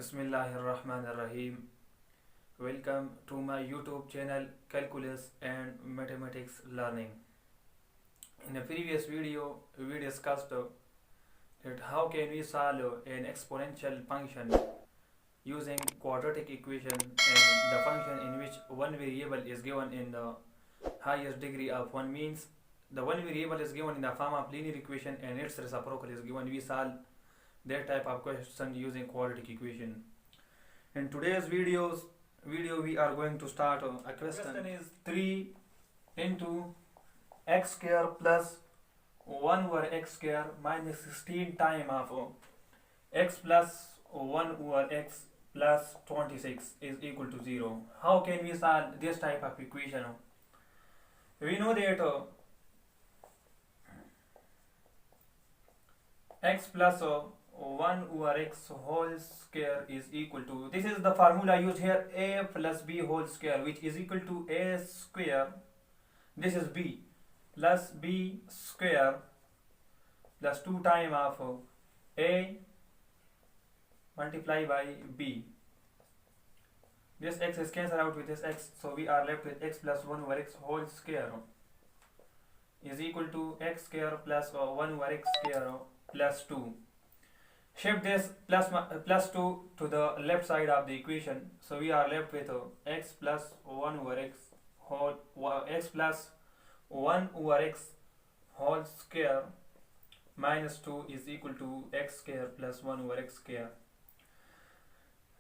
Bismillahirrahmanirrahim. Welcome to my YouTube channel Calculus and Mathematics Learning. In a previous video, we discussed that how can we solve an exponential function using quadratic equation and the function in which one variable is given in the highest degree of 1 means the one variable is given in the form of linear equation and its reciprocal is given. We solve that type of question using quadratic equation. In today's video we are going to start a question is 3 into x square plus 1 over x square minus 16 times of x plus 1 over x plus 26 is equal to 0. How can we solve this type of equation? We know that x plus 1 over x whole square is equal to, this is the formula used here, a plus b whole square, which is equal to a square, this is b, plus b square plus 2 times of a multiplied by b. This x is cancelled out with this x, so we are left with x plus 1 over x whole square is equal to x square plus 1 over x square plus 2. Shift this plus 2 to the left side of the equation, so we are left with x plus 1 over x whole x plus 1 over x whole square minus 2 is equal to x square plus 1 over x square.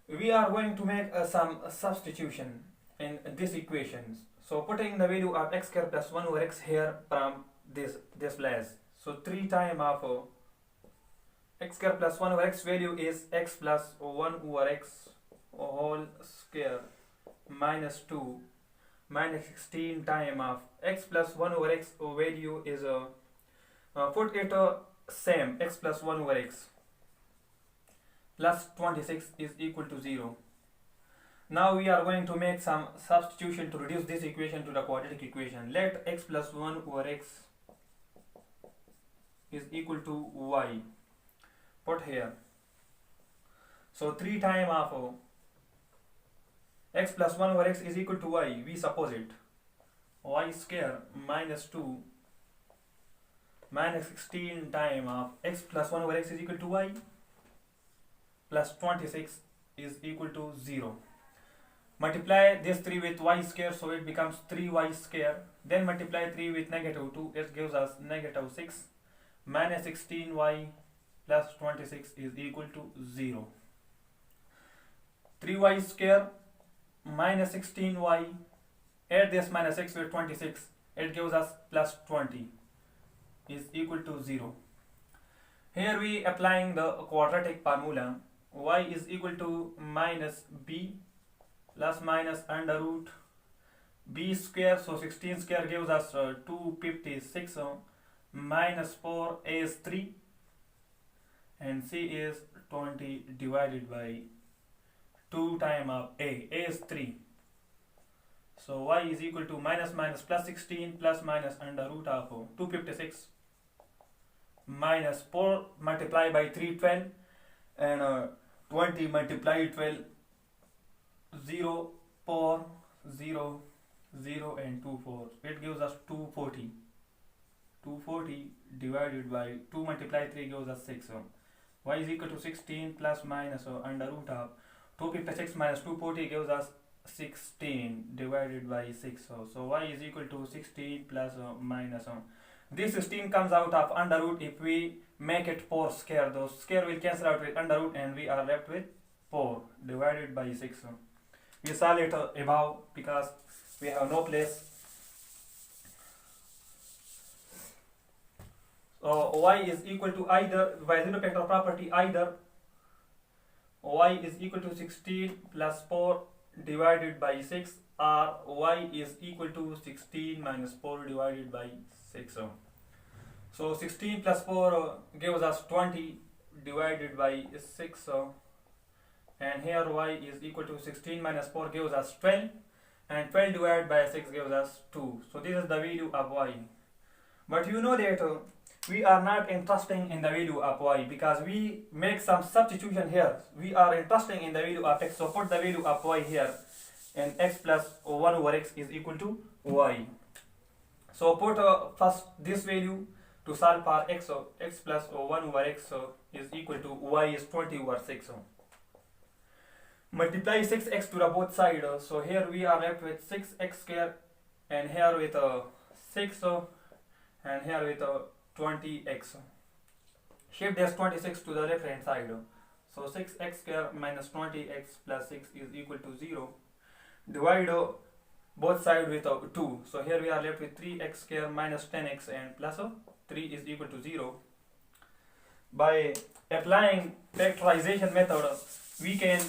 We are going to make some substitution in this equation. So putting the value of x square plus 1 over x here from this place. So 3 times of x square plus 1 over x value is x plus 1 over x whole square minus 2 minus 16 times of x plus 1 over x value is put it same, x plus 1 over x plus 26 is equal to 0. Now we are going to make some substitution to reduce this equation to the quadratic equation. Let x plus 1 over x is equal to y. Put here. So 3 times of x plus 1 over x is equal to y. We suppose it. Y square minus 2 minus 16 times of x plus 1 over x is equal to y plus 26 is equal to 0. Multiply this 3 with y square, so it becomes 3y square. Then multiply 3 with negative 2, it gives us negative 6 minus 16y plus 26 is equal to 0. 3y square minus 16y, add this minus 6 with 26, it gives us plus 20 is equal to 0. Here we applying the quadratic formula. Y is equal to minus b plus minus under root b square, so 16 square gives us 256 minus 4, a is 3 and c is 20 divided by 2 times of a is 3. So y is equal to minus minus plus 16 plus minus under root of 256 minus 4 multiplied by 3, 12, and 20 multiplied 12, 0, 4, 0, 0 and 2, 4. It gives us 240. 240 divided by 2 multiplied 3 gives us 6. Y is equal to 16 plus minus under root of 256 minus 240 gives us 16 divided by 6. So y is equal to 16 plus minus this 16 comes out of under root. If we make it 4 square, those square will cancel out with under root and we are left with 4 divided by 6. We solve it above because we have no place. So y is equal to either, by zero factor property, either y is equal to 16 plus 4 divided by 6 or y is equal to 16 minus 4 divided by 6. So 16 plus 4 gives us 20 divided by 6, and here y is equal to 16 minus 4 gives us 12, and 12 divided by 6 gives us 2. So this is the value of y. But you know that we are not interested in the value of y because we make some substitution here. We are interested in the value of x, so put the value of y here, and x plus 1 over x is equal to y. So put first this value to solve for x, so x plus 1 over x is equal to y is 20 over 6. Multiply 6x to the both sides, so here we are left with 6x square, and here with 6, and here with 20x. Shift this 26 to the left hand side, so 6x square minus 20x plus 6 is equal to 0. Divide both sides with 2, so here we are left with 3x square minus 10x and plus 3 is equal to 0. By applying factorization method, we can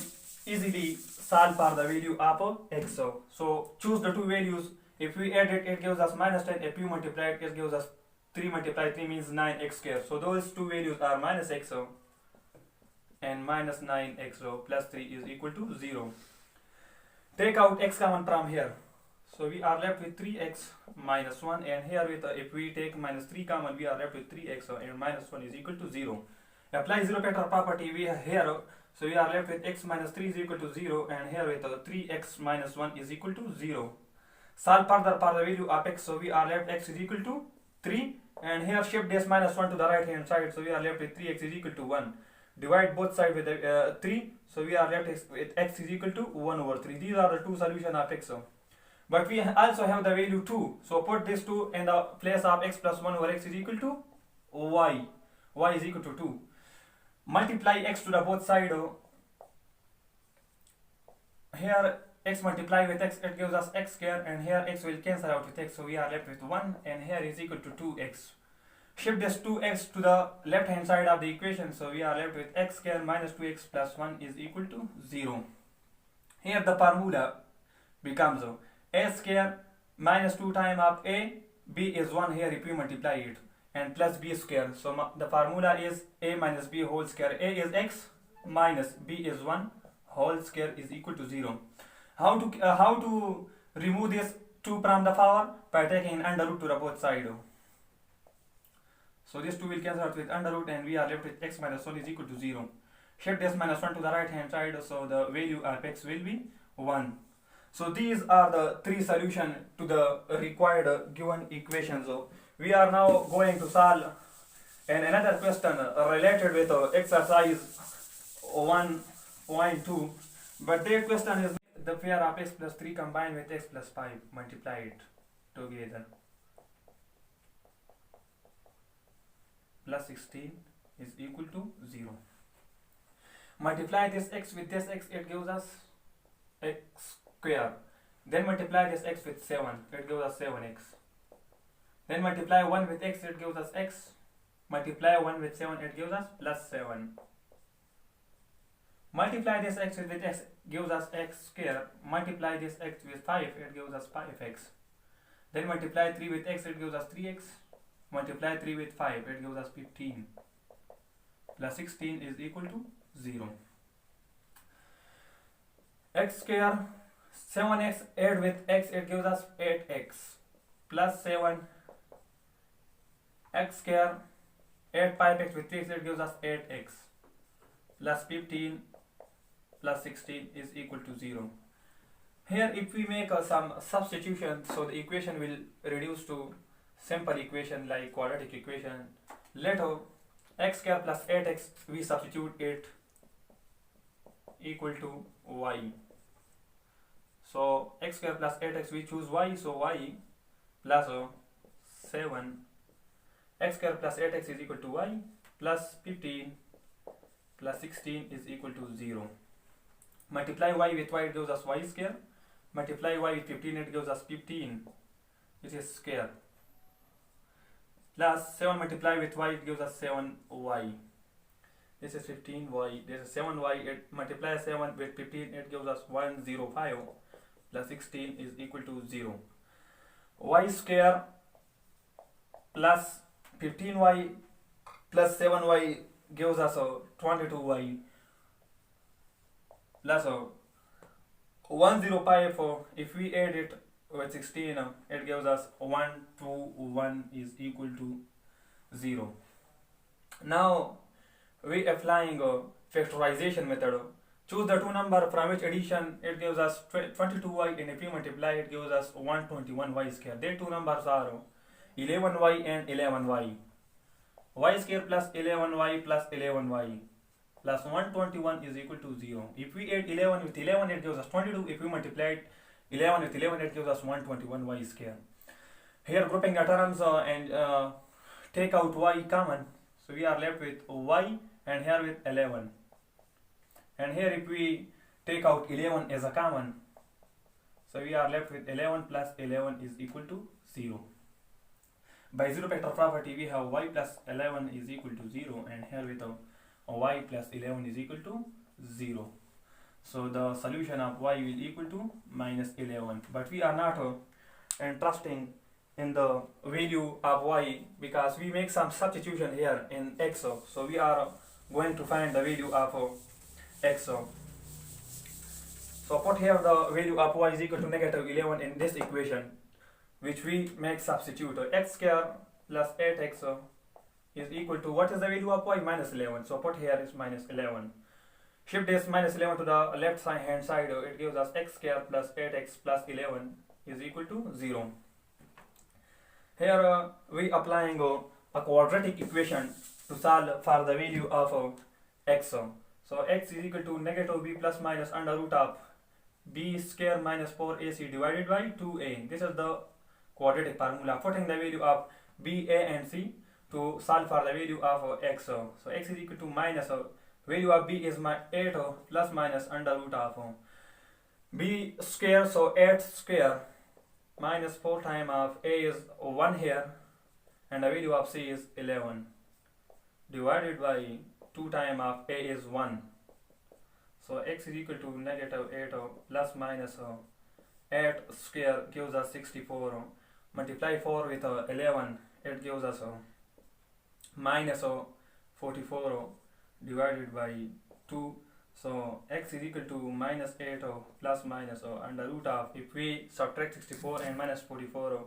easily solve for the value of x. So choose the two values. If we add it, it gives us minus 10. If you multiply it, it gives us 3 multiplied 3 means 9x square. So those two values are minus x and minus 9x plus 3 is equal to 0. Take out x common from here. So we are left with 3x minus 1, and here with if we take minus 3 common, we are left with 3x and minus 1 is equal to 0. Apply zero factor property we have here, so we are left with x minus 3 is equal to 0, and here with 3x minus 1 is equal to 0. Solve further for the value of x, so we are left x is equal to 3, and here shift this minus 1 to the right hand side, so we are left with 3x is equal to 1. Divide both sides with 3, so we are left with x is equal to 1 over 3. These are the two solutions of x. But we also have the value 2, so put this 2 in the place of x plus 1 over x is equal to y. Y is equal to 2. Multiply x to the both sides. Here x multiply with x, it gives us x square, and here x will cancel out with x, so we are left with 1, and here is equal to 2x. Shift this 2x to the left hand side of the equation, so we are left with x square minus 2x plus 1 is equal to 0. Here the formula becomes a square minus 2 times of a, b is 1 here if you multiply it, and plus b square. So the formula is a minus b whole square. A is x minus b is 1 whole square is equal to 0. How to remove this 2 from the power? By taking under root to the both sides. So this 2 will cancel out with under root, and we are left with x minus 1 is equal to 0. Shift this minus 1 to the right hand side, so the value of x will be 1. So these are the three solutions to the required given equations. So we are now going to solve another question related with exercise 1.2, but that question is the pair of x plus 3 combined with x plus 5, multiply it together, plus 16 is equal to 0. Multiply this x with this x, it gives us x square. Then multiply this x with 7, it gives us 7x. Then multiply 1 with x, it gives us x. Multiply 1 with 7, it gives us plus 7. Multiply this x with x, gives us x square. Multiply this x with 5, it gives us 5x. Then multiply 3 with x, it gives us 3x. Multiply 3 with 5, it gives us 15. Plus 16 is equal to 0. X square, 7x add with x, it gives us 8x. Plus 7, x square, add 5x with 3x, it gives us 8x. Plus 15 plus 16 is equal to 0. Here if we make some substitution, so the equation will reduce to simple equation like quadratic equation. Later x square plus 8x, we substitute it equal to y. So x square plus 8x, we choose y, so y plus 7, x square plus 8x is equal to y, plus 15 plus 16 is equal to 0. Multiply y with y, it gives us y square. Multiply y with 15, it gives us 15, which is square. Plus 7 multiply with y, it gives us 7y. This is 15y, this is 7y, it multiply 7 with 15, it gives us 105, plus 16 is equal to 0. Y square plus 15y plus 7y gives us 22y, plus 105, if we add it with 16, it gives us 121 is equal to 0. Now we applying a factorization method. Choose the two number from which addition it gives us 22y, and if you multiply it gives us 121y square. The two numbers are 11y and 11y. Y square plus 11y plus 11y plus 121 is equal to 0. If we add 11 with 11, it gives us 22. If we multiply 11 with 11, it gives us 121y square. Here grouping the terms and take out y common. So we are left with y and here with 11. And here if we take out 11 as a common, so we are left with 11 plus 11 is equal to 0. By zero factor property, we have y plus 11 is equal to 0, and here with y plus 11 is equal to 0. So the solution of y will equal to minus 11. But we are not interested in the value of y because we make some substitution here in x. So we are going to find the value of x. So put here the value of y is equal to negative 11 in this equation, which we make substitute. X square plus 8x is equal to, what is the value of y? Minus 11. So put here is minus 11. Shift this minus 11 to the left hand side. It gives us x square plus 8x plus 11 is equal to 0. Here we applying a quadratic equation to solve for the value of x. So x is equal to negative b plus minus under root of b square minus 4ac divided by 2a. This is the quadratic formula, putting the value of b, a and c to solve for the value of x. So x is equal to minus value of b is 8 plus minus under root of b square, so 8 square minus 4 times of a is 1 here, and the value of c is 11 divided by 2 times of a is 1. So x is equal to negative 8 plus minus 8 square gives us 64. Multiply 4 with 11, it gives us minus 44 divided by 2. So x is equal to minus 8 plus minus under root of, if we subtract 64 and minus 44,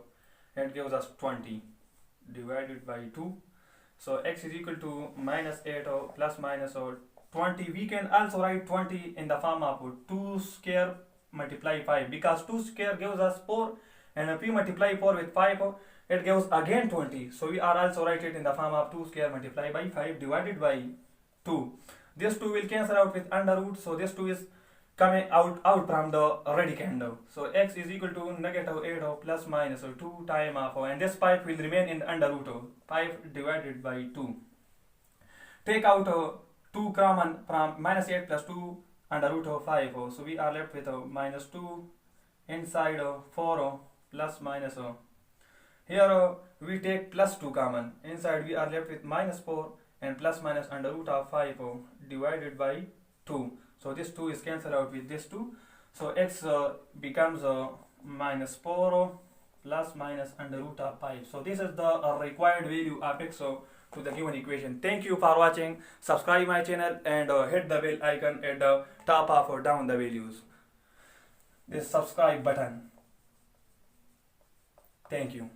it gives us 20 divided by 2. So x is equal to minus 8 plus minus 20. We can also write 20 in the form of 2 square multiply 5, because 2 square gives us 4, and if we multiply 4 with 5, it gives again 20. So we are also write it in the form of 2 square multiply by 5 divided by 2. This 2 will cancel out with under root, so this 2 is coming out from the radicand. So x is equal to negative 8 plus minus 2 times of, and this 5 will remain in the under root, 5 divided by 2. Take out 2 common from minus 8 plus 2 under root of 5. So we are left with minus 2 inside 4 plus minus. Here we take plus 2 common. Inside we are left with minus 4 and plus minus under root of 5 divided by 2. So this 2 is cancelled out with this 2. So x becomes minus 4 plus minus under root of 5. So this is the required value of x to the given equation. Thank you for watching. Subscribe my channel and hit the bell icon at the top of or down the values. This subscribe button. Thank you.